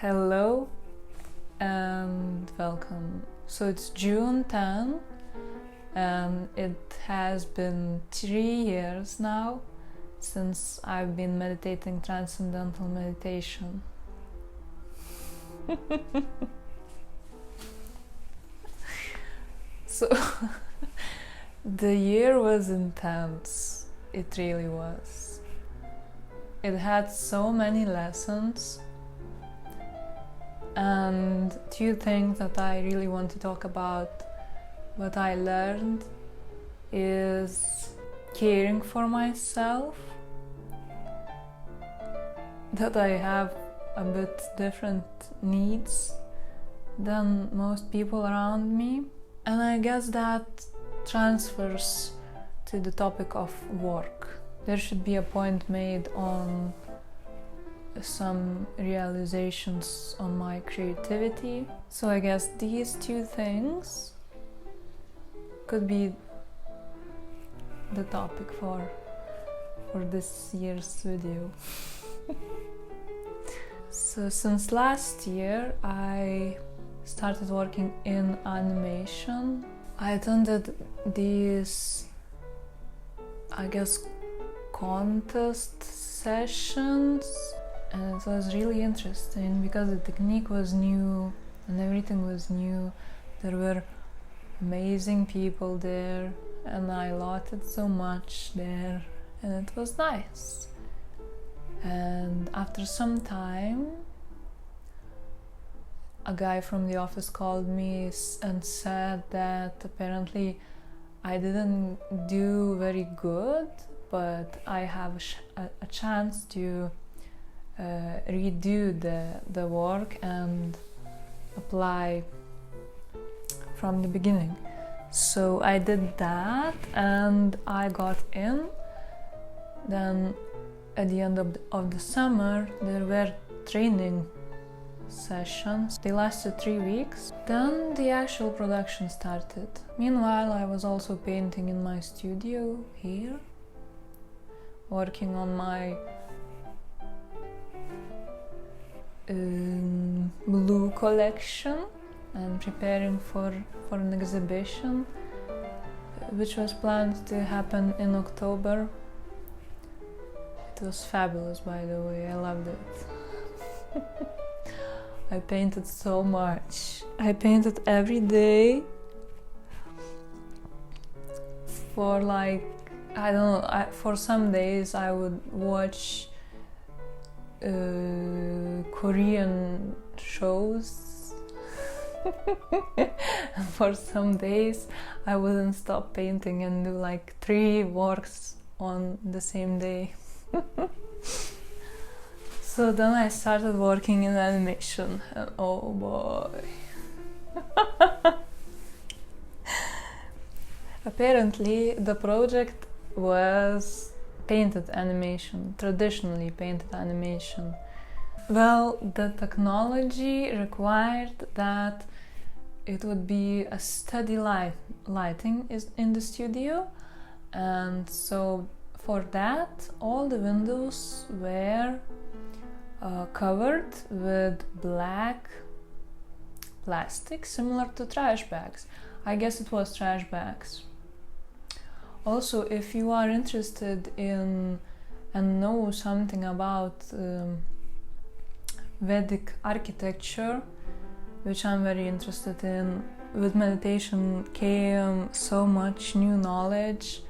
Hello and welcome. So it's June 10 and it has been 3 years now since I've been meditating Transcendental Meditation. So the year was intense. It really was. It had so many lessons. And two things that I really want to talk about, what I learned is caring for myself, that I have a bit different needs than most people around me. And I guess that transfers to the topic of work. There should be a point made on some realizations on my creativity. So I guess these two things could be the topic for this year's video. So since last year I started working in animation. I attended these, I guess, contest sessions, and it was really interesting because the technique was new and everything was new. There were amazing people there and I loved it so much there, and it was nice. And after some time a guy from the office called me and said that apparently I didn't do very good, but I have a chance to redo the work and apply from the beginning. So I did that and I got in. Then at the end of the summer there were training sessions. They lasted 3 weeks. Then the actual production started. Meanwhile I was also painting in my studio here, working on my blue collection and preparing for an exhibition which was planned to happen in October. It was fabulous, by the way. I loved it. I painted so much. I painted every day for I don't know, for some days I would watch Korean shows. For some days I wouldn't stop painting and do 3 works on the same day. So then I started working in animation and oh boy. Apparently the project was painted animation, traditionally painted animation. Well, the technology required that it would be a steady lighting in the studio, and so for that all the windows were covered with black plastic similar to trash bags. I guess it was trash bags. Also, if you are interested in and know something about Vedic architecture, which I'm very interested in, with meditation came so much new knowledge,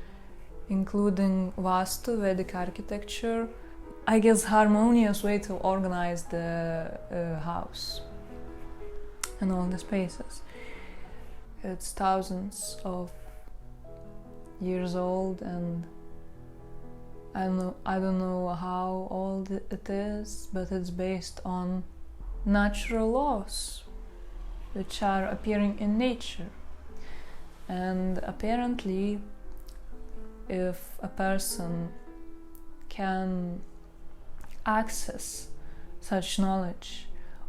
including Vastu, Vedic architecture. I guess harmonious way to organize the house and all the spaces. It's thousands of years old, and I don't know how old it is, but it's based on natural laws which are appearing in nature. And apparently if a person can access such knowledge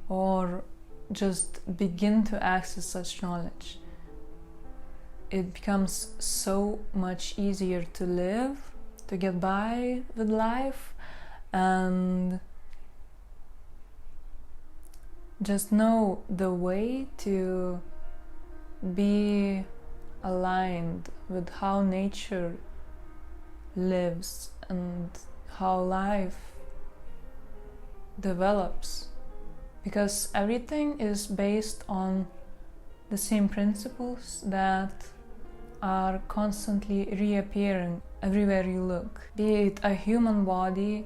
or just begin to access such knowledge, it becomes so much easier to live, to get by with life, and just know the way to be aligned with how nature lives and how life develops, because everything is based on the same principles that are constantly reappearing everywhere you look, be it a human body,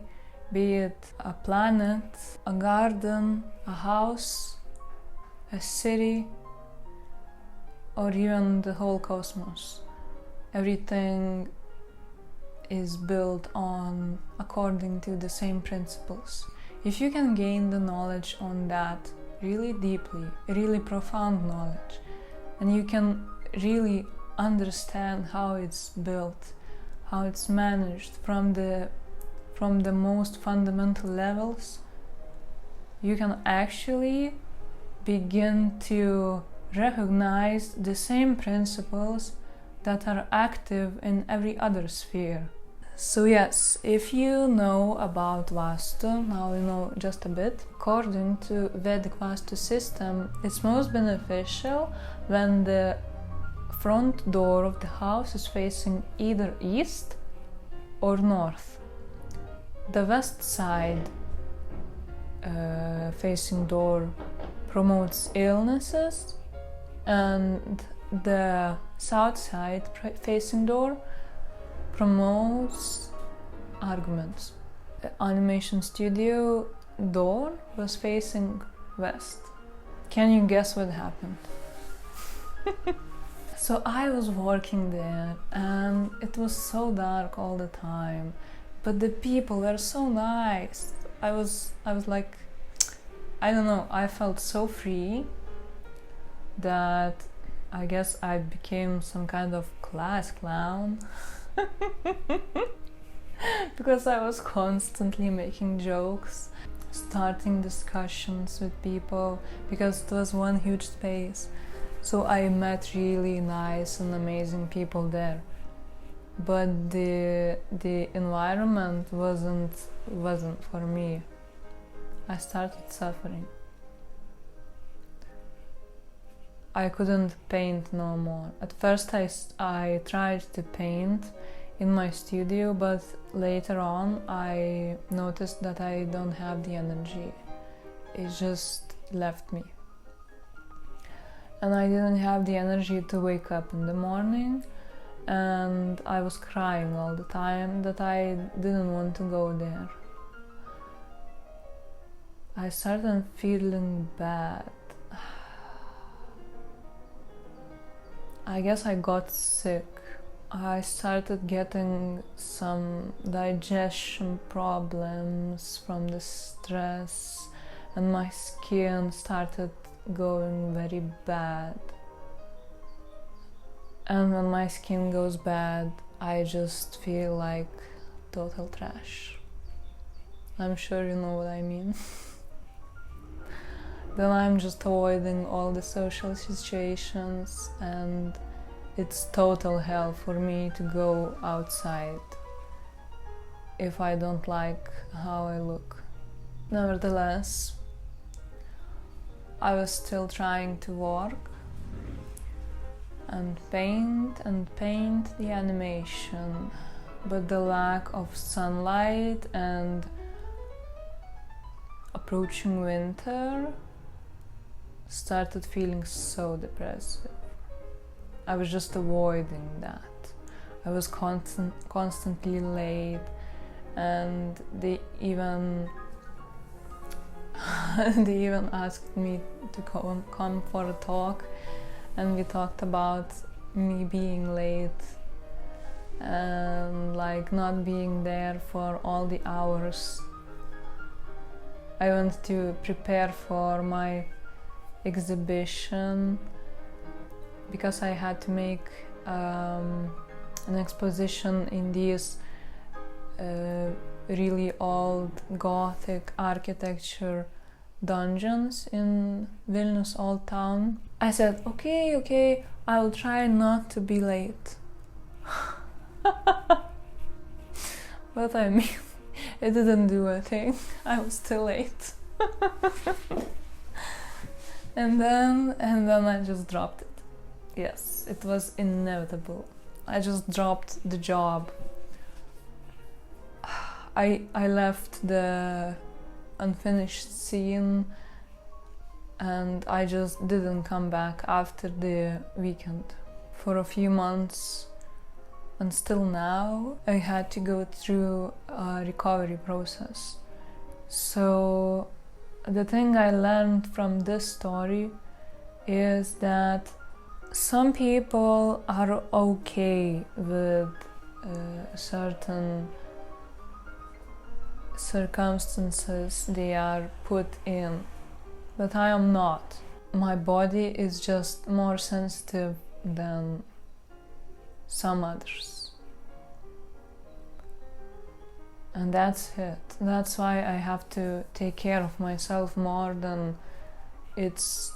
be it a planet, a garden, a house, a city, or even the whole cosmos. Everything is built on according to the same principles. If you can gain the knowledge on that really deeply, really profound knowledge, and you can really understand how it's built, how it's managed from the most fundamental levels, you can actually begin to recognize the same principles that are active in every other sphere. So yes, if you know about Vastu, now you know just a bit. According to Vedic Vastu system, it's most beneficial when the front door of the house is facing either east or north. The west side facing door promotes illnesses, and the south side facing door promotes arguments. The animation studio door was facing west. Can you guess what happened? So I was working there and it was so dark all the time, but the people were so nice. I was like, I don't know, I felt so free that I guess I became some kind of class clown. Because I was constantly making jokes, starting discussions with people, because it was one huge space. So I met really nice and amazing people there. But the environment wasn't for me. I started suffering. I couldn't paint no more. At first I tried to paint in my studio, but later on I noticed that I don't have the energy. It just left me. And I didn't have the energy to wake up in the morning, and I was crying all the time that I didn't want to go there. I started feeling bad. I guess I got sick. I started getting some digestion problems from the stress, and my skin started going very bad. And when my skin goes bad, I just feel like total trash. I'm sure you know what I mean. Then I'm just avoiding all the social situations, and it's total hell for me to go outside if I don't like how I look. Nevertheless, I was still trying to work and paint the animation, but the lack of sunlight and approaching winter started feeling so depressive. I was just avoiding that. I was constantly late, and they even asked me to come for a talk, and we talked about me being late and like not being there for all the hours. I went to prepare for my exhibition because I had to make an exposition in these really old Gothic architecture dungeons in Vilnius Old Town. I said, okay, I will try not to be late. But I mean, it didn't do a thing. I was still late. And then I just dropped it. Yes, it was inevitable. I just dropped the job. I left the unfinished scene, and I just didn't come back after the weekend for a few months. And still now I had to go through a recovery process. So the thing I learned from this story is that some people are okay with certain circumstances they are put in, but I am not. My body is just more sensitive than some others, and that's it. That's why I have to take care of myself more than it's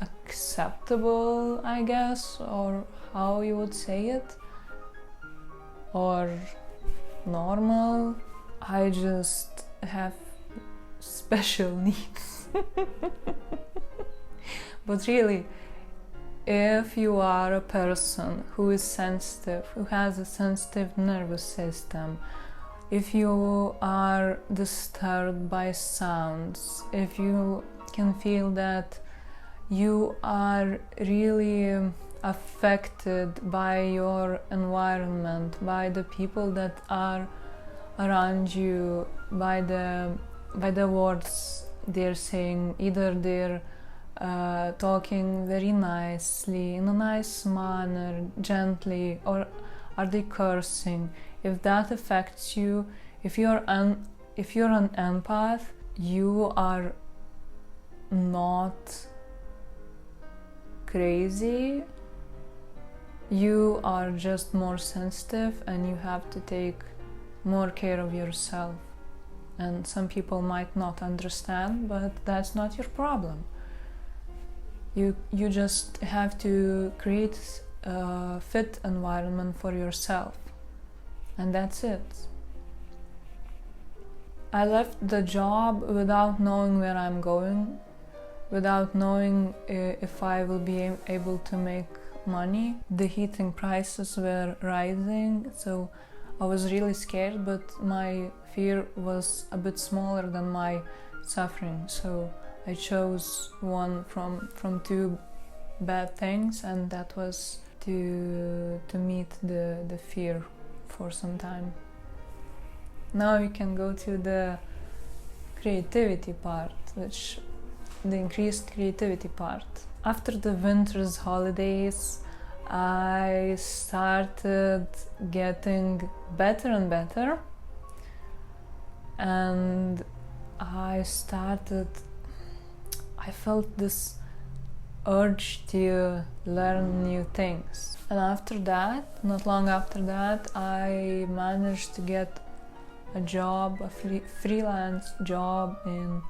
acceptable, I guess, or how you would say it, or normal. I just have special needs. But really, if you are a person who is sensitive, who has a sensitive nervous system, if you are disturbed by sounds, if you can feel that you are really affected by your environment, by the people that are around you, by the words they're saying, either they're talking very nicely, in a nice manner, gently, or are they cursing? If that affects you, if you're an empath, you are not crazy. You are just more sensitive, and you have to take more care of yourself. And some people might not understand, but that's not your problem. You just have to create a fit environment for yourself, and that's it. I left the job without knowing where I'm going, without knowing if I will be able to make money. The heating prices were rising, so I was really scared, but my fear was a bit smaller than my suffering. So I chose one from two bad things, and that was to meet the fear for some time. Now you can go to the creativity part, which the increased creativity part. After the winter's holidays, I started getting better and better, and I felt this urge to learn new things. And after that, not long after that, I managed to get a job, a freelance job in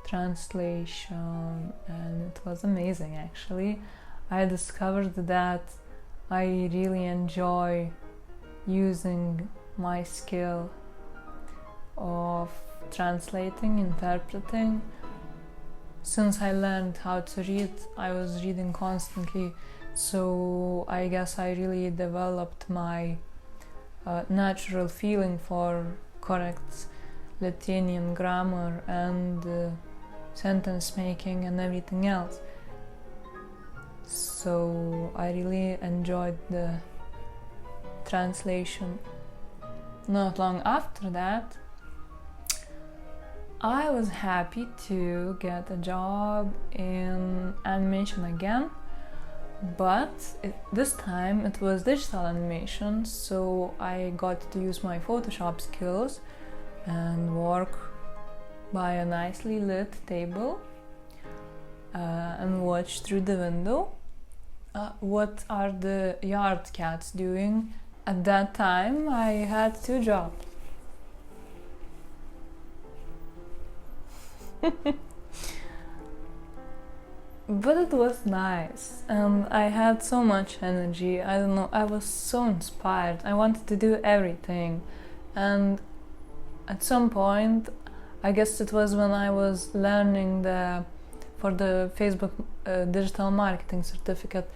translation, and it was amazing actually. I discovered that I really enjoy using my skill of translating, interpreting. Since I learned how to read, I was reading constantly, so I guess I really developed my natural feeling for correct Latinian grammar and sentence making and everything else. So I really enjoyed the translation. Not long after that, I was happy to get a job in animation again, but this time it was digital animation, so I got to use my Photoshop skills and work by a nicely lit table and watch through the window what are the yard cats doing. At that time I had 2 jobs. But it was nice, and I had so much energy. I don't know, I was so inspired. I wanted to do everything, and at some point, I guess it was when I was learning the for the Facebook digital marketing certificate,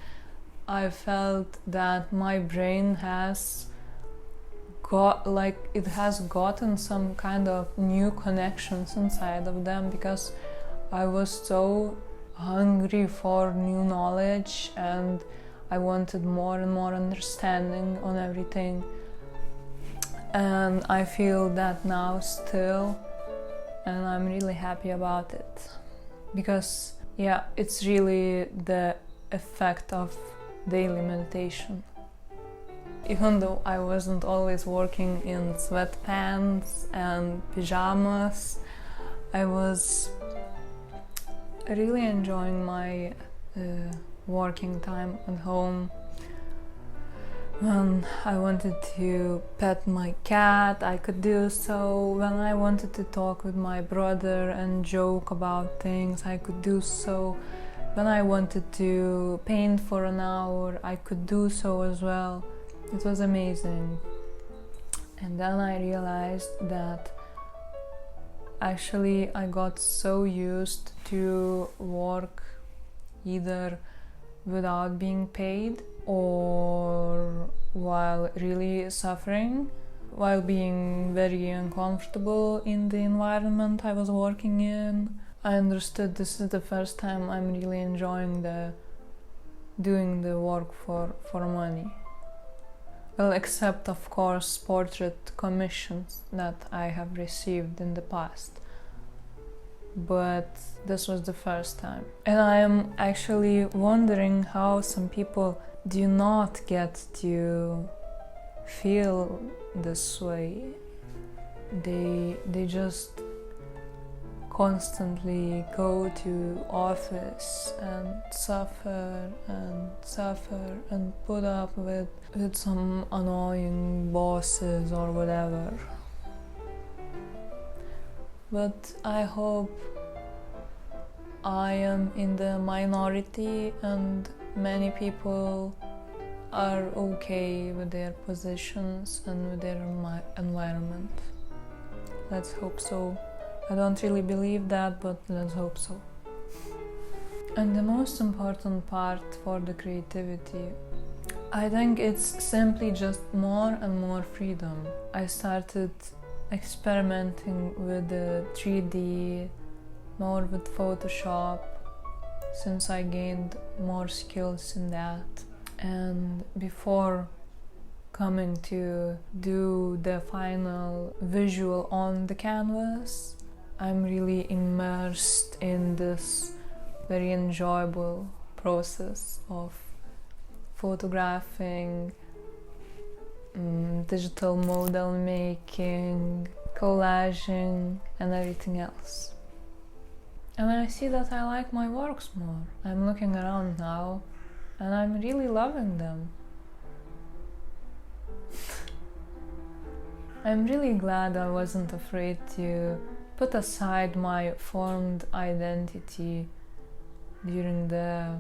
I felt that my brain has gotten some kind of new connections inside of them, because I was so hungry for new knowledge and I wanted more and more understanding on everything. And I feel that now still, and I'm really happy about it, because yeah, it's really the effect of daily meditation. Even though I wasn't always working in sweatpants and pajamas, I was really enjoying my working time at home. When I wanted to pet my cat, I could do so. When I wanted to talk with my brother and joke about things, I could do so. When I wanted to paint for an hour, I could do so as well. It was amazing. And then I realized that actually I got so used to work either without being paid or while really suffering, while being very uncomfortable in the environment I was working in. I understood this is the first time I'm really enjoying doing the work for money. Well, except of course portrait commissions that I have received in the past. But this was the first time. And I am actually wondering how some people do not get to feel this way. They just constantly go to office and suffer and put up with some annoying bosses or whatever. But I hope I am in the minority and many people are okay with their positions and with their environment. Let's hope so. I don't really believe that, but let's hope so. And the most important part for the creativity, I think it's simply just more and more freedom. I started experimenting with the 3D, more with Photoshop, since I gained more skills in that. And before coming to do the final visual on the canvas, I'm really immersed in this very enjoyable process of photographing, digital model making, collaging, and everything else. And I see that I like my works more. I'm looking around now and I'm really loving them. I'm really glad I wasn't afraid to put aside my formed identity during the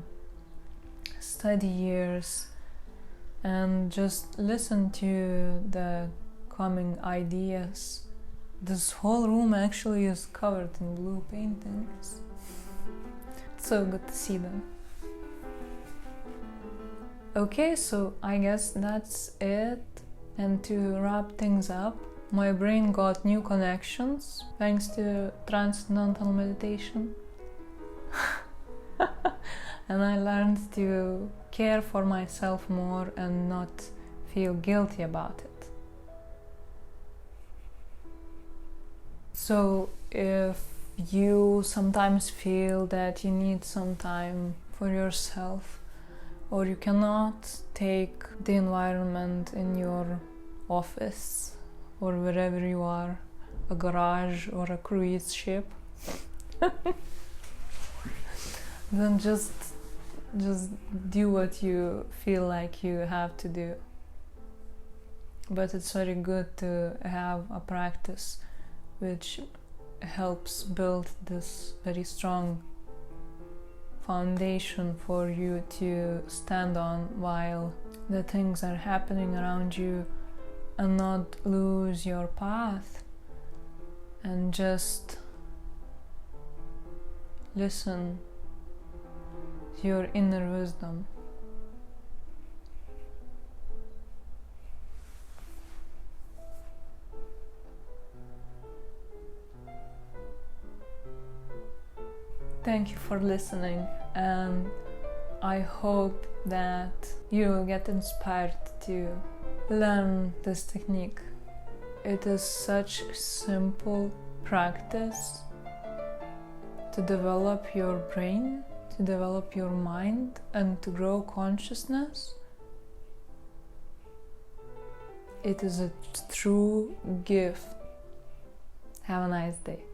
study years and just listen to the coming ideas. This whole room actually is covered in blue paintings. It's so good to see them. Okay, so I guess that's it. And to wrap things up, my brain got new connections thanks to Transcendental Meditation. And I learned to care for myself more and not feel guilty about it. So if you sometimes feel that you need some time for yourself, or you cannot take the environment in your office or wherever you are, a garage or a cruise ship, then just do what you feel like you have to do. But it's very good to have a practice which helps build this very strong foundation for you to stand on while the things are happening around you, and not lose your path and just listen your inner wisdom. Thank you for listening, and I hope that you will get inspired to learn this technique. It is such a simple practice to develop your brain, to develop your mind, and to grow consciousness. It is a true gift. Have a nice day.